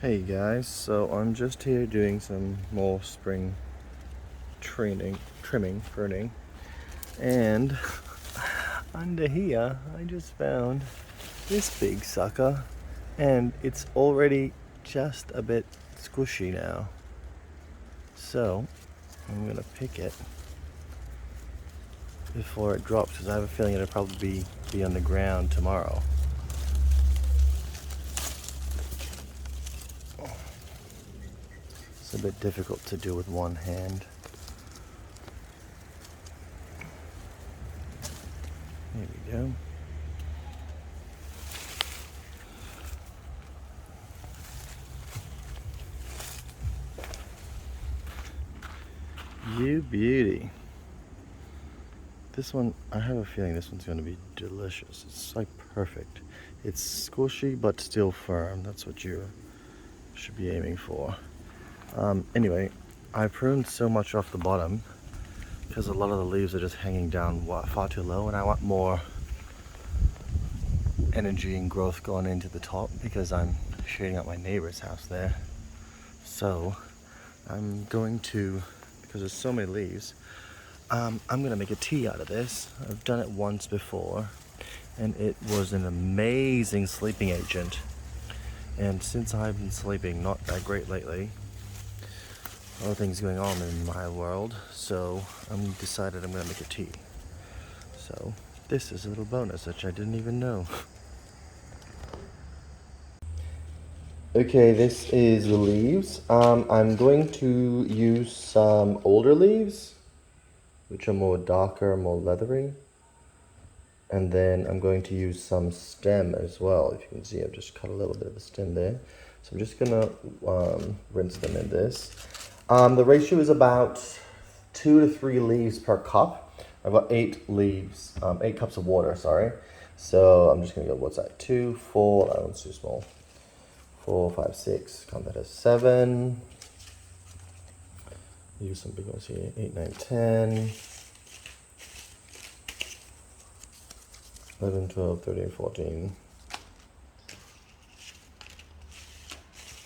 Hey guys, so I'm just here doing some more spring pruning, and under here I just found this big sucker, and it's already just a bit squishy now. So I'm gonna pick it before it drops, because I have a feeling it'll probably be on the ground tomorrow. It's a bit difficult to do with one hand. There we go. You beauty. This one, I have a feeling this one's going to be delicious. It's like perfect. It's squishy but still firm. That's what you should be aiming for. Anyway, I pruned so much off the bottom because a lot of the leaves are just hanging down far too low, and I want more energy and growth going into the top because I'm shading out my neighbor's house there. So I'm going to, because there's so many leaves, I'm gonna make a tea out of this. I've done it once before, and it was an amazing sleeping agent. And since I've been sleeping not that great lately, a lot of things going on in my world, so I'm decided I'm gonna make a tea. So this is a little bonus which I didn't even know. Okay, this is the leaves. I'm going to use some older leaves, which are more darker, more leathery. And then I'm going to use some stem as well. If you can see, I've just cut a little bit of the stem there. So I'm just gonna rinse them in this. The ratio is about 2 to 3 leaves per cup. I've got 8 leaves, 8 cups of water, sorry. So I'm just gonna go, what's that, 2, 4, that one's too small. 4, 5, 6, count that as 7. Use some big ones here, 8, 9, 10. 11, 12, 13, 14.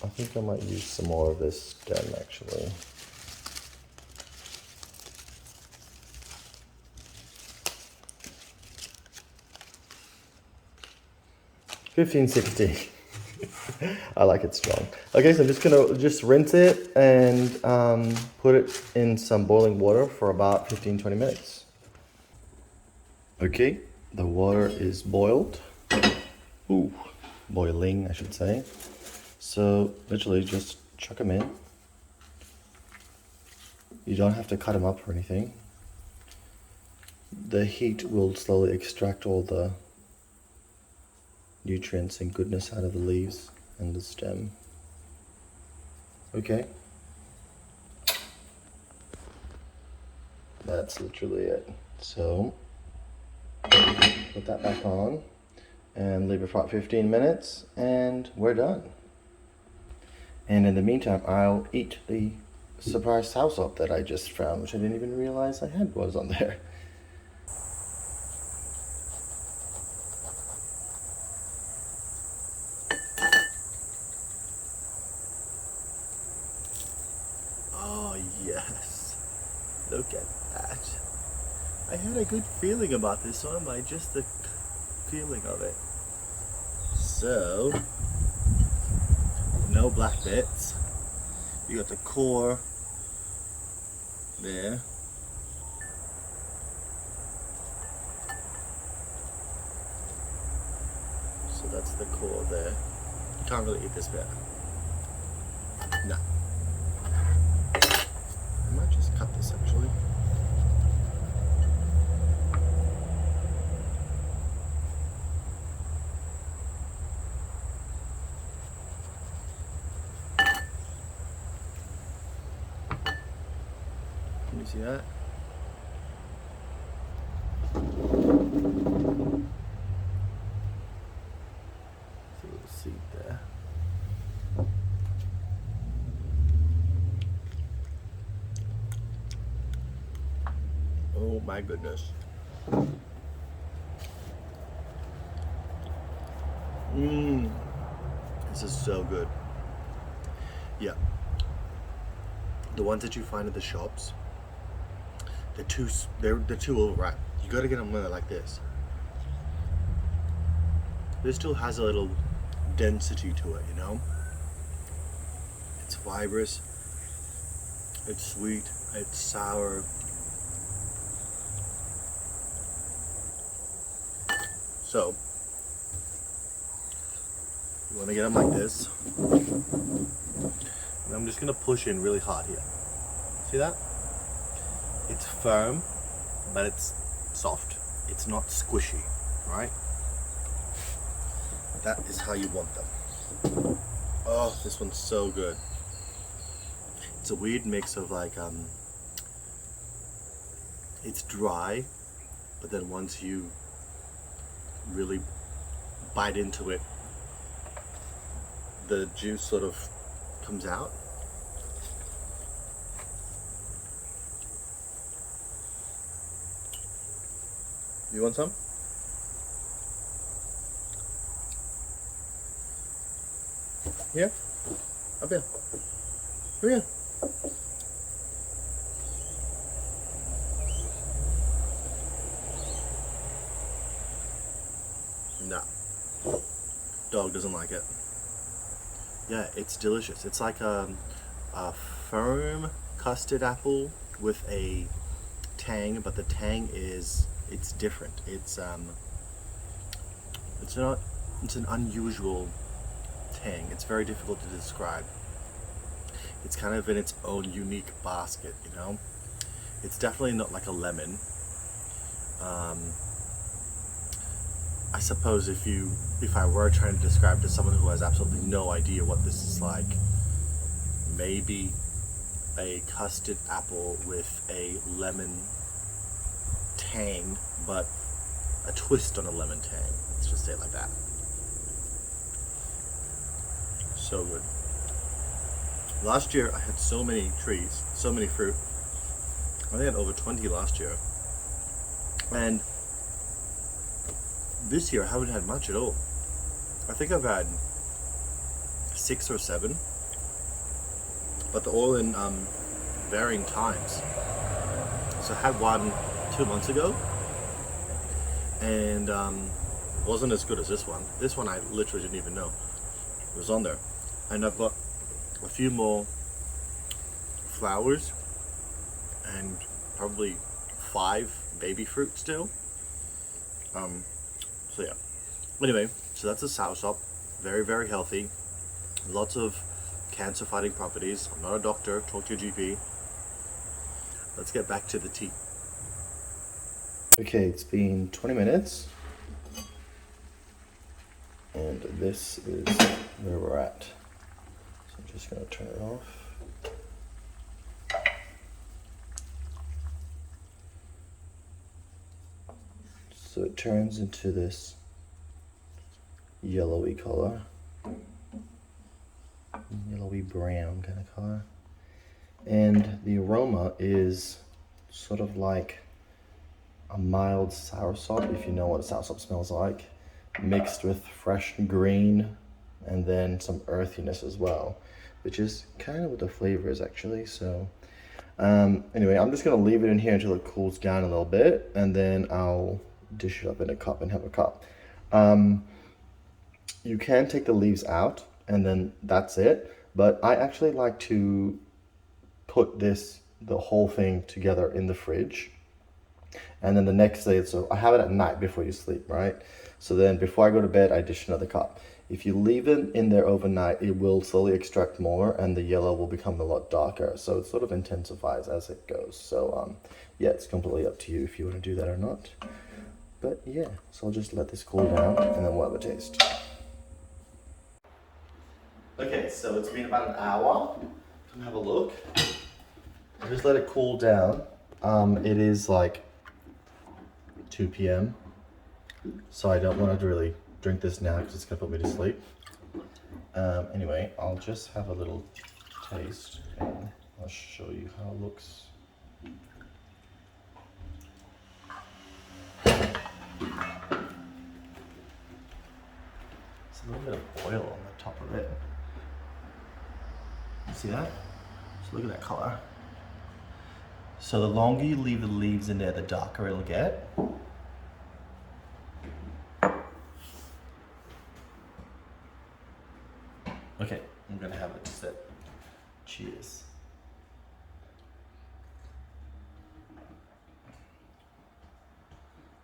I think I might use some more of this stem actually. $15.60. I like it strong. Okay, so I'm just gonna rinse it and put it in some boiling water for about 15-20 minutes. Okay, the water is boiled. Ooh, boiling, I should say. So literally just chuck them in. You don't have to cut them up or anything. The heat will slowly extract all the nutrients and goodness out of the leaves and the stem. Okay. That's literally it. So put that back on and leave it for about 15 minutes and we're done. And in the meantime, I'll eat the surprise soursop that I just found, which I didn't even realize I had was on there. Oh yes, look at that. I had a good feeling about this one by just the feeling of it. So, no black bits. You got the core there. So that's the core there. You can't really eat this bit. No. I might just cut this actually. Can you see that? There's a little seed there. Oh my goodness. Mmm. This is so good. Yeah. The ones that you find at the shops, they're too overripe. You gotta get them when they're like this. This still has a little density to it, you know? It's fibrous, it's sweet, it's sour. So, you wanna get them like this. And I'm just gonna push in really hard here. See that? It's firm, but it's soft. It's not squishy, right? That is how you want them. Oh, this one's so good. It's a weird mix of like, it's dry, but then once you really bite into it, the juice sort of comes out. You want some? Yeah? Up here. Come here. No. Dog doesn't like it. Yeah, it's delicious. It's like a firm custard apple with a tang, but the tang it's different. It's an unusual tang. It's very difficult to describe. It's kind of in its own unique basket, you know? It's definitely not like a lemon. I suppose if I were trying to describe to someone who has absolutely no idea what this is like, maybe a custard apple with a lemon tang, but a twist on a lemon tang. Let's just say it like that. So good. Last year I had so many trees, so many fruit. I think I had over 20 last year. And this year I haven't had much at all. I think I've had 6 or 7, but they're all in varying times. So I had one 2 months ago, and wasn't as good as this one. This one I literally didn't even know it was on there. And I've got a few more flowers and probably 5 baby fruit still. So yeah. Anyway, so that's a soursop. Very, very healthy. Lots of cancer fighting properties. I'm not a doctor, talk to your GP. Let's get back to the tea. Okay, it's been 20 minutes. And this is where we're at. So I'm just gonna turn it off. So it turns into this yellowy color, yellowy brown kind of color. And the aroma is sort of like a mild soursop, if you know what a soursop smells like, mixed with fresh green and then some earthiness as well, which is kind of what the flavor is actually. So anyway, I'm just gonna leave it in here until it cools down a little bit, and then I'll dish it up in a cup and have a cup. You can take the leaves out and then that's it, but I actually like to put the whole thing together in the fridge, and then the next day, so I have it at night before you sleep, right? So then before I go to bed, I dish another cup. If you leave it in there overnight, it will slowly extract more and the yellow will become a lot darker. So it sort of intensifies as it goes. So yeah, it's completely up to you if you want to do that or not. But yeah, so I'll just let this cool down and then we'll have a taste. Okay, so it's been about an hour. Come have a look. I just let it cool down. It is like 2 p.m. So I don't want to really drink this now because it's gonna put me to sleep. Anyway, I'll just have a little taste and I'll show you how it looks. It's a little bit of oil on the top of it. See that? So look at that color. So the longer you leave the leaves in there, the darker it'll get. Okay, I'm gonna have a sip. Cheers.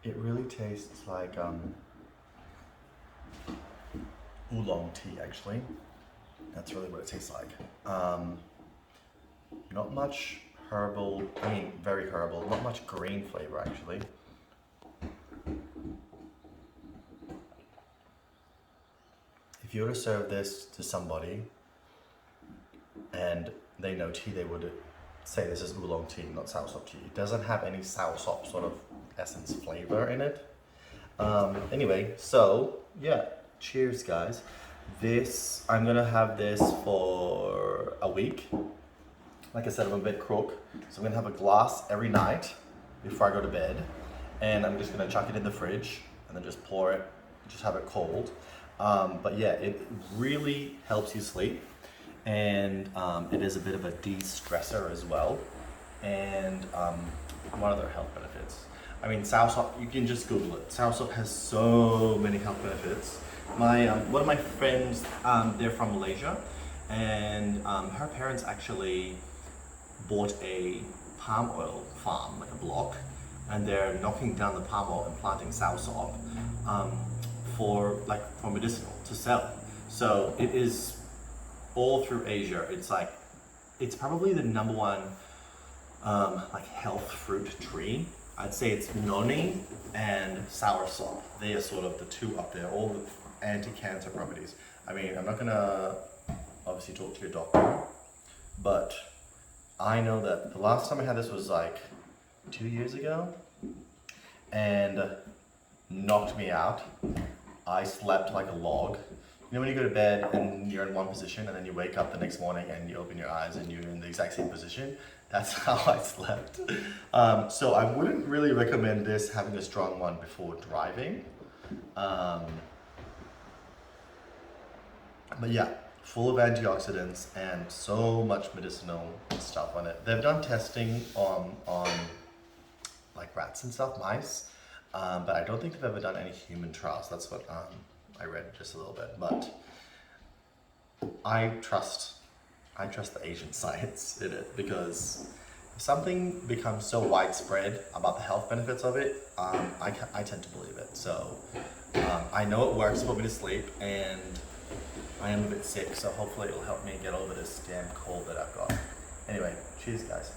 It really tastes like oolong tea, actually. That's really what it tastes like. Not much herbal, I mean, very herbal, not much green flavor, actually. If you were to serve this to somebody and they know tea, they would say this is oolong tea, not soursop tea. It doesn't have any soursop sort of essence flavor in it. Anyway, so yeah, cheers guys. I'm gonna have this for a week. Like I said, I'm a bit crook, so I'm gonna have a glass every night before I go to bed, and I'm just gonna chuck it in the fridge and then just pour it, just have it cold. But yeah, it really helps you sleep, and it is a bit of a de-stressor as well. And what other health benefits? I mean, soursop, you can just Google it. Soursop has so many health benefits. One of my friends, they're from Malaysia, and her parents actually bought a palm oil farm, like a block, and they're knocking down the palm oil and planting soursop for medicinal to sell. So it is all through Asia. It's probably the number one health fruit tree. I'd say it's noni and soursop. They are sort of the two up there, all the anti-cancer properties. I mean, I'm not gonna obviously talk to your doctor, but I know that the last time I had this was like 2 years ago, and knocked me out. I slept like a log. You know when you go to bed and you're in one position and then you wake up the next morning and you open your eyes and you're in the exact same position? That's how I slept. So I wouldn't really recommend this, having a strong one before driving. But yeah, full of antioxidants and so much medicinal stuff on it. They've done testing on like rats and stuff, mice, but I don't think they've ever done any human trials. That's what I read just a little bit, but I trust the Asian science in it, because if something becomes so widespread about the health benefits of it, I tend to believe it. So I know it works for me to sleep, and I am a bit sick, so hopefully it'll help me get over this damn cold that I've got. Anyway, cheers guys.